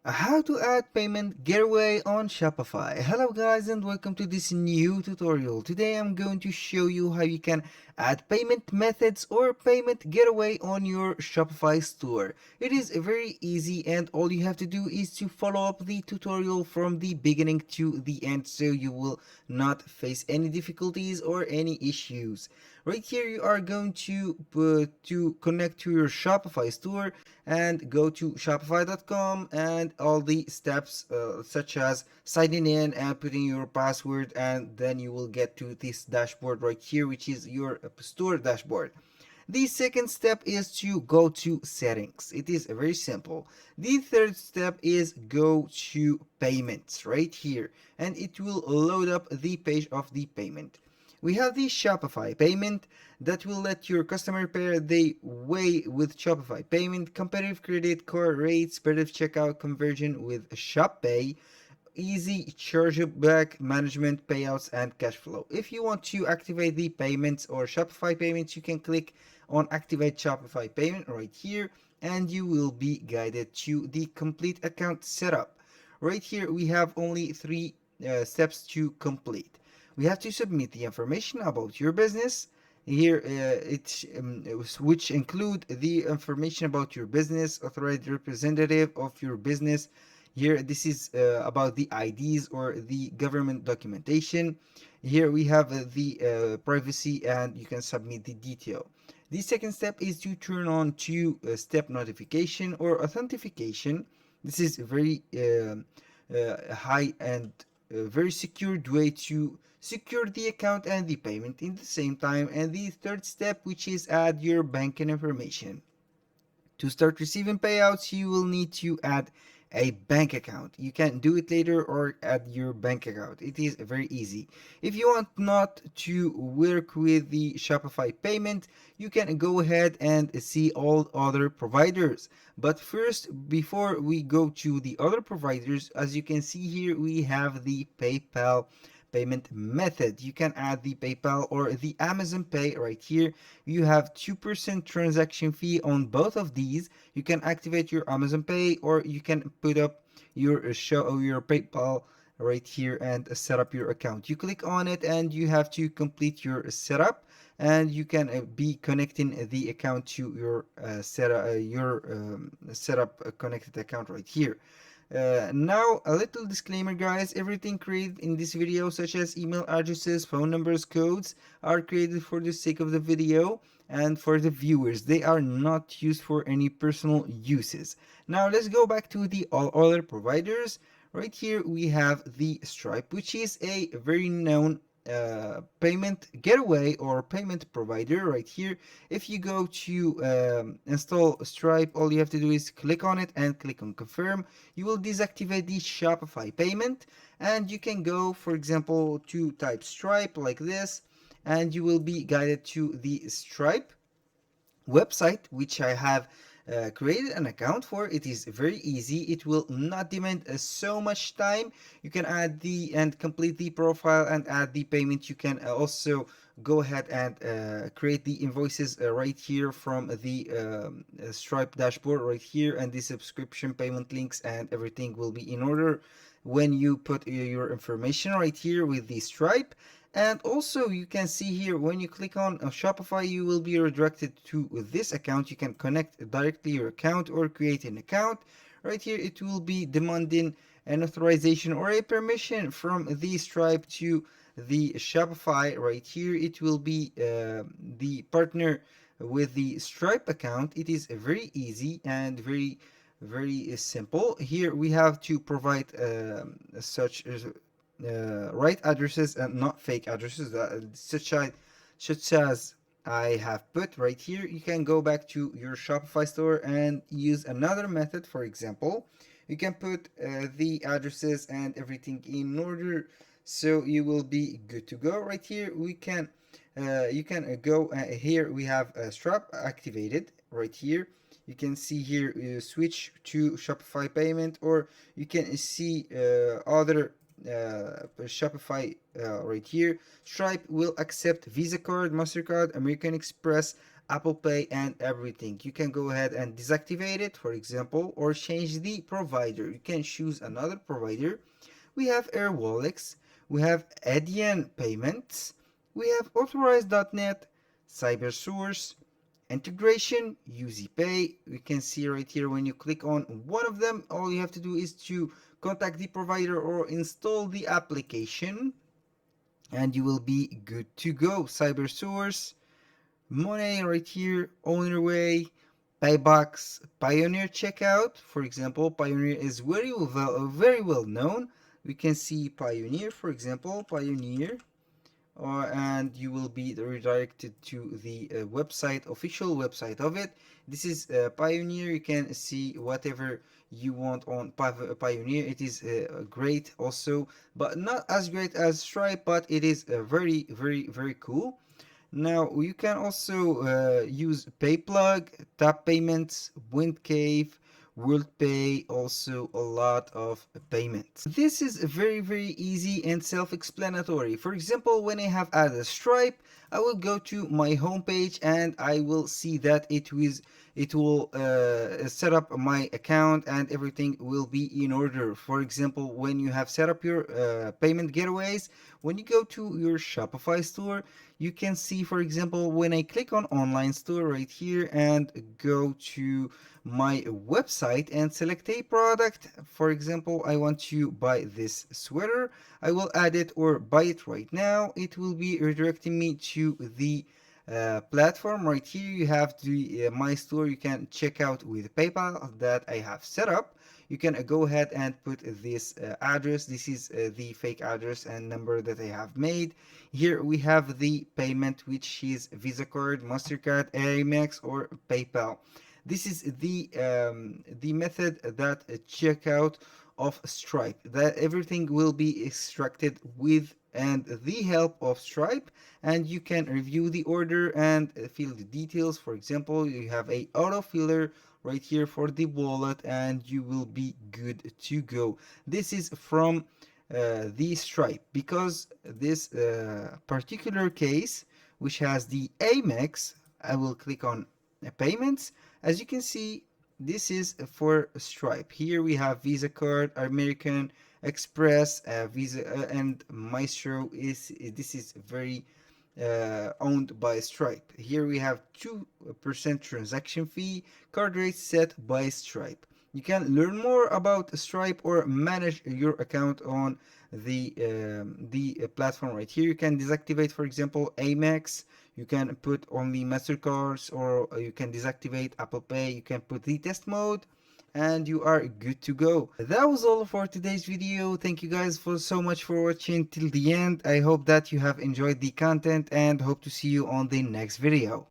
How to add payment gateway on Shopify. Hello guys and welcome to this new tutorial. Today I'm going to show you how you can add payment methods or payment gateway on your Shopify store. It is very easy and all you have to do is to follow up the tutorial from the beginning to the end so you will not face any difficulties or any issues. Right here you are going to connect to your Shopify store and go to shopify.com and all the steps such as signing in and putting your password, and then you will get to this dashboard right here, which is your store dashboard. The second step is to go to settings. It is very simple. The third step is go to payments right here, and it will load up the page of the payment. We have the Shopify payment that will let your customer pay the way with Shopify payment, competitive credit card rates, competitive checkout conversion with ShopPay, easy chargeback management, payouts, and cash flow. If you want to activate the payments or Shopify payments, you can click on activate Shopify payment right here, and you will be guided to the complete account setup. Right here we have only three steps to complete. We have to submit the information about your business here, which include the information about your business, authorized representative of your business. Here this is about the IDs or the government documentation. Here we have the privacy, and you can submit the detail. The second step is to turn on two-step notification or authentication. This is a very high and very secured way to secure the account and the payment in the same time. And the third step, which is add your banking information. To start receiving payouts, you will need to add a bank account. You can do it later or add your bank account. It is very easy. If you want not to work with the Shopify payment, you can go ahead and see all other providers. But first, before we go to the other providers, as you can see here, we have the PayPal payment method. You can add the PayPal or the Amazon Pay right here. You have 2% transaction fee on both of these. You can activate your Amazon Pay, or you can put up your your PayPal right here and set up your account. You click on it and you have to complete your setup, and you can be connecting the account to your setup connected account right here. Now, a little disclaimer, guys. Everything created in this video, such as email addresses, phone numbers, codes, are created for the sake of the video and for the viewers. They are not used for any personal uses. Now, let's go back to the all other providers. Right here, we have the Stripe, which is a very known payment gateway or payment provider right here. If you go to install Stripe, all you have to do is click on it and click on confirm. You will deactivate the Shopify payment, and you can go, for example, to type Stripe like this, and you will be guided to the Stripe website, which I have created an account for. It is very easy. It will not demand so much time. You can add the and complete the profile and add the payment. You can also go ahead and create the invoices right here from the Stripe dashboard right here, and the subscription payment links and everything will be in order when you put your information right here with the Stripe. And also you can see here, when you click on Shopify, you will be redirected to this account. You can connect directly your account or create an account. Right here it will be demanding an authorization or a permission from the Stripe to the Shopify. Right here it will be the partner with the Stripe account. It is very easy and very simple. Here we have to provide such right addresses and not fake addresses, such as I have put right here. You can go back to your Shopify store and use another method. For example, you can put the addresses and everything in order, so you will be good to go. Right here we can you can go here we have Stripe activated right here. You can see here switch to Shopify payment, or you can see other Shopify right here. Stripe will accept Visa card, MasterCard, American Express, Apple Pay, and everything. You can go ahead and deactivate it, for example, or change the provider. You can choose another provider. We have AirWallex, we have Adyen Payments, we have Authorized.net, CyberSource, integration, UZPay. You can see right here when you click on one of them, all you have to do is to contact the provider or install the application and you will be good to go. CyberSource, Money right here, on your way. Paybox, Pioneer checkout. For example, Pioneer is very well known. We can see Pioneer, for example, Pioneer, and you will be redirected to the official website of it. This is Pioneer. You can see whatever you want on Pioneer. It is great also, but not as great as Stripe, but it is very cool. Now you can also use PayPlug, Tap Payments, WindCave, WorldPay, also a lot of payments. This is very easy and self-explanatory. For example, when I have added Stripe, I will go to my homepage and I will see that it will set up my account and everything will be in order. For example, when you have set up your payment gateways, when you go to your Shopify store, you can see, for example, when I click on online store right here and go to my website and select a product, for example, I want to buy this sweater, I will add it or buy it right now. It will be redirecting me to the platform. Right here you have the my store. You can check out with PayPal that I have set up. You can go ahead and put this address. This is the fake address and number that I have made. Here we have the payment, which is Visa card, MasterCard, Amex, or PayPal. This is the method that checkout of Stripe. That everything will be extracted with and the help of Stripe, and you can review the order and fill the details. For example, you have a autofiller right here for the wallet and you will be good to go. This is from the Stripe, because this particular case, which has the Amex, I will click on payments. As you can see, this is for Stripe. Here we have Visa card, American Express, Visa, and Maestro. This is very owned by Stripe. Here we have 2% transaction fee, card rate set by Stripe. You can learn more about Stripe or manage your account on the platform right here. You can deactivate, for example, Amex. You can put only Mastercards, or you can deactivate Apple Pay. You can put the test mode, and you are good to go. That was all for today's video. Thank you guys for so much for watching till the end. I hope that you have enjoyed the content and hope to see you on the next video.